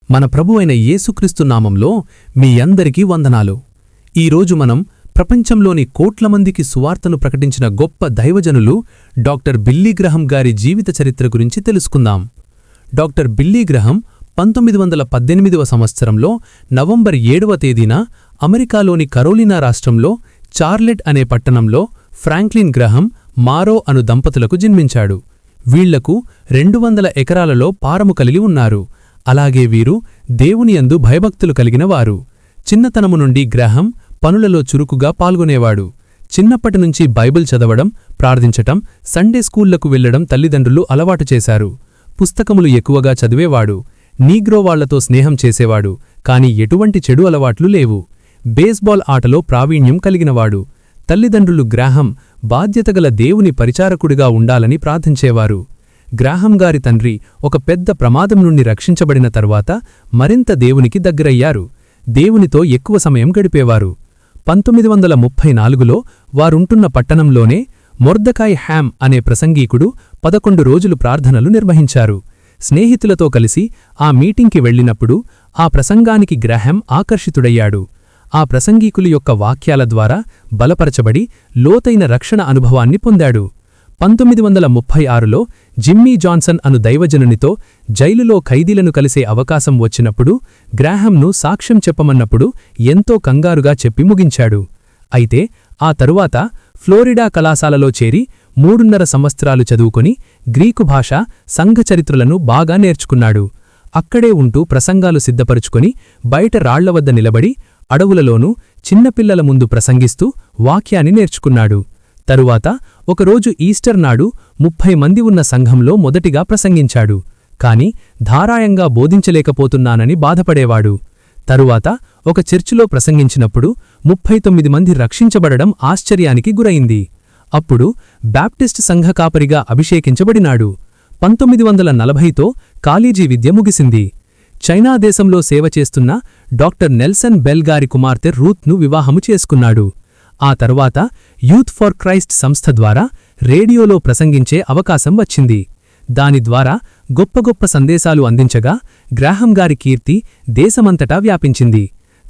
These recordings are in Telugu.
మన ప్రభువైన యేసుక్రీస్తు నామంలో మీ అందరికీ వందనాలు. ఈరోజు మనం ప్రపంచంలోని కోట్ల మందికి సువార్తను ప్రకటించిన గొప్ప దైవజనులు డాక్టర్ బిల్లీ గ్రహం గారి జీవిత చరిత్ర గురించి తెలుసుకుందాం. డాక్టర్ బిల్లీ గ్రహం 1918వ సంవత్సరంలో నవంబర్ 7వ తేదీన అమెరికాలోని కరోలినా రాష్ట్రంలో చార్లెట్ అనే పట్టణంలో ఫ్రాంక్లిన్ గ్రహం, మారో అను దంపతులకు జన్మించాడు. వీళ్లకు 200 ఎకరాలలో పారము కలిగి ఉన్నారు. అలాగే వీరు దేవునియందు భయభక్తులు కలిగినవారు. చిన్నతనము నుండి గ్రహం పనులలో చురుకుగా పాల్గొనేవాడు. చిన్నప్పటినుంచి బైబిల్ చదవడం, ప్రార్థించటం, సండే స్కూళ్లకు వెళ్లడం తల్లిదండ్రులు అలవాటు చేశారు. పుస్తకములు ఎక్కువగా చదివేవాడు. నీగ్రో వాళ్లతో స్నేహం చేసేవాడు. కాని ఎటువంటి చెడు అలవాట్లు లేవు. బేస్బాల్ ఆటలో ప్రావీణ్యం కలిగినవాడు. తల్లిదండ్రులు గ్రాహం బాధ్యతగల దేవుని పరిచారకుడిగా ఉండాలని ప్రార్థించేవారు. గ్రాహం గారి తండ్రి ఒక పెద్ద ప్రమాదం నుండి రక్షించబడిన తరువాత మరింత దేవునికి దగ్గరయ్యారు. దేవునితో ఎక్కువ సమయం గడిపేవారు. 1934లో వారుంటున్న పట్టణంలోనే మొర్దెకాయ్ హ్యామ్ అనే ప్రసంగీకుడు 11 రోజులు ప్రార్థనలు నిర్వహించారు. స్నేహితులతో కలిసి ఆ మీటింగ్కి వెళ్లినప్పుడు ఆ ప్రసంగానికి గ్రాహం ఆకర్షితుడయ్యాడు. ఆ ప్రసంగీకులు యొక్క వాక్యాల ద్వారా బలపరచబడి లోతైన రక్షణ అనుభవాన్ని పొందాడు. 1936లో జిమ్మీ జాన్సన్ అను దైవజనునితో జైలులో ఖైదీలను కలిసే అవకాశం వచ్చినప్పుడు గ్రాహంను సాక్ష్యం చెప్పమన్నప్పుడు ఎంతో కంగారుగా చెప్పి ముగించాడు. అయితే ఆ తరువాత ఫ్లోరిడా కళాశాలలో చేరి 3.5 సంవత్సరాలు చదువుకొని గ్రీకు భాష, సంఘచరిత్రలను బాగా నేర్చుకున్నాడు. అక్కడే ఉంటూ ప్రసంగాలు సిద్ధపరుచుకొని బయట రాళ్లవద్ద నిలబడి అడవులలోనూ చిన్నపిల్లల ముందు ప్రసంగిస్తూ వాక్యాన్ని నేర్చుకున్నాడు. తరువాత ఒకరోజు ఈస్టర్ నాడు 30 మంది ఉన్న సంఘంలో మొదటిగా ప్రసంగించాడు. కాని ధారాయంగా బోధించలేకపోతున్నానని బాధపడేవాడు. తరువాత ఒక చర్చిలో ప్రసంగించినప్పుడు 39 మంది రక్షించబడడం ఆశ్చర్యానికి గురైంది. అప్పుడు బాప్టిస్ట్ సంఘ కాపరిగా అభిషేకించబడినాడు. 1940తో కాలేజీ విద్య ముగిసింది. చైనా దేశంలో సేవ చేస్తున్న డాక్టర్ నెల్సన్ బెల్ గారి కుమార్తె రూత్ను వివాహము చేసుకున్నాడు. ఆ తర్వాత యూత్ ఫర్ క్రైస్ట్ సంస్థ ద్వారా రేడియోలో ప్రసంగించే అవకాశం వచ్చింది. దాని ద్వారా గొప్ప గొప్ప సందేశాలు అందించగా గ్రాహం గారి కీర్తి దేశమంతటా వ్యాపించింది.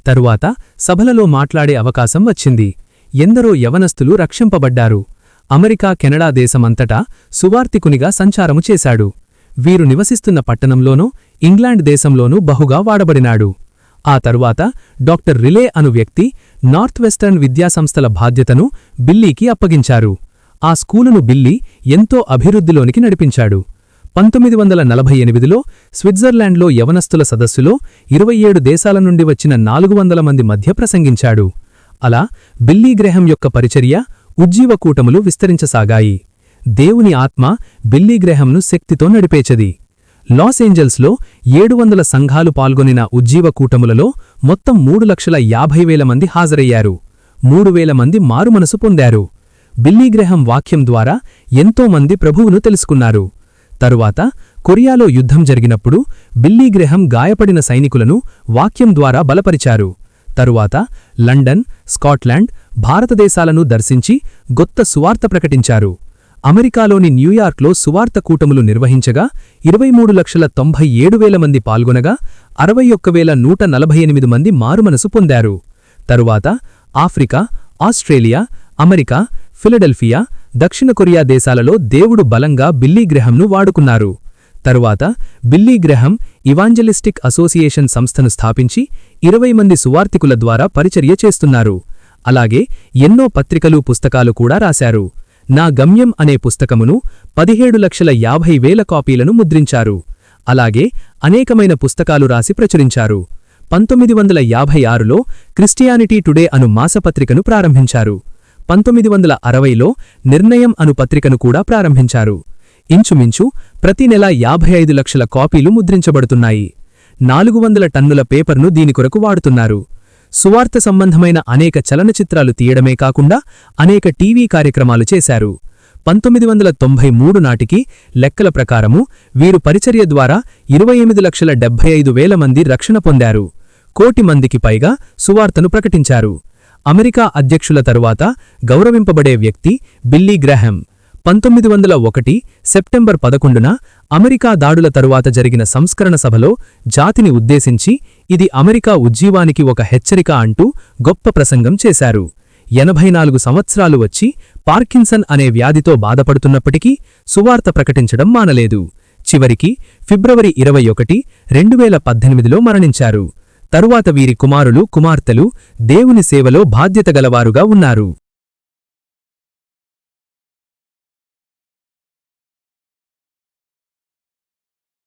తరువాత సభలలో మాట్లాడే అవకాశం వచ్చింది. ఎందరో యవనస్తులు రక్షింపబడ్డారు. అమెరికా, కెనడా దేశమంతటా సువార్తికునిగా సంచారము చేశాడు. వీరు నివసిస్తున్న పట్టణంలోనూ ఇంగ్లాండ్ దేశంలోనూ బహుగా వాడబడినాడు. ఆ తరువాత డాక్టర్ రిలే అను వ్యక్తి నార్త్ వెస్టర్న్ విద్యాసంస్థల బాధ్యతను బిల్లీకి అప్పగించారు. ఆ స్కూలును బిల్లీ ఎంతో అభివృద్ధిలోనికి నడిపించాడు. 1948లో స్విట్జర్లాండ్లో యవనస్తుల సదస్సులో 27 దేశాల నుండి వచ్చిన 400 మంది మధ్య ప్రసంగించాడు. అలా బిల్లీ గ్రహం యొక్క పరిచర్య, ఉజ్జీవ కూటములు విస్తరించసాగాయి. దేవుని ఆత్మ బిల్లీ గ్రహంను శక్తితో నడిపేచది. లాస్ ఏంజల్స్లో 700 సంఘాలు పాల్గొనిన ఉజ్జీవ కూటములలో మొత్తం 3,50,000 మంది హాజరయ్యారు. 3,000 మంది మారుమనసు పొందారు. బిల్లీ గ్రహం వాక్యం ద్వారా ఎంతో మంది ప్రభువును తెలుసుకున్నారు. తరువాత కొరియాలో యుద్ధం జరిగినప్పుడు బిల్లీ గ్రహం గాయపడిన సైనికులను వాక్యం ద్వారా బలపరిచారు. తరువాత లండన్, స్కాట్లాండ్, భారతదేశాలను దర్శించి గొప్ప సువార్త ప్రకటించారు. అమెరికాలోని న్యూయార్క్లో సువార్త కూటములు నిర్వహించగా 23,97,000 మంది పాల్గొనగా 61,148 మంది మారుమనసు పొందారు. తరువాత ఆఫ్రికా, ఆస్ట్రేలియా, అమెరికా, ఫిలడెల్ఫియా, దక్షిణ కొరియా దేశాలలో దేవుడు బలంగా బిల్లీ గ్రహంను వాడుకున్నారు. తరువాత బిల్లీ గ్రహం ఇవాంజలిస్టిక్ అసోసియేషన్ సంస్థను స్థాపించి 20 మంది సువార్తికుల ద్వారా పరిచర్య చేస్తున్నారు. అలాగే ఎన్నో పత్రికలు, పుస్తకాలు కూడా రాశారు. నా గమ్యం అనే పుస్తకమును 17,50,000 కాపీలను ముద్రించారు. అలాగే అనేకమైన పుస్తకాలు రాసి ప్రచురించారు. 1956లో క్రిస్టియానిటీ టుడే అను మాసపత్రికను ప్రారంభించారు. 1960లో నిర్ణయం అను పత్రికను కూడా ప్రారంభించారు. ఇంచుమించు ప్రతి నెల 55 లక్షల కాపీలు ముద్రించబడుతున్నాయి. 400 టన్నుల పేపర్ను దీని కొరకు వాడుతున్నారు. సువార్త సంబంధమైన అనేక చలనచిత్రాలు తీయడమే కాకుండా అనేక టీవీ కార్యక్రమాలు చేశారు. 1993 నాటికి లెక్కల ప్రకారము వీరు పరిచర్య ద్వారా 28,75,000 మంది రక్షణ పొందారు. 1,000,000 మందికి పైగా సువార్తను ప్రకటించారు. అమెరికా అధ్యక్షుల తరువాత గౌరవింపబడే వ్యక్తి బిల్లీ గ్రహం. 1901 సెప్టెంబర్ 11న అమెరికా దాడుల తరువాత జరిగిన సంస్కరణ సభలో జాతిని ఉద్దేశించి ఇది అమెరికా ఉజ్జీవానికి ఒక హెచ్చరిక అంటూ గొప్ప ప్రసంగం చేశారు. 84 సంవత్సరాలు వచ్చి పార్కిన్సన్ అనే వ్యాధితో బాధపడుతున్నప్పటికీ సువార్త ప్రకటించడం మానలేదు. చివరికి ఫిబ్రవరి 21, 2018లో మరణించారు. తరువాత వీరి కుమారులు కుమార్తెలు దేవుని సేవలో బాధ్యతగలవారుగా ఉన్నారు.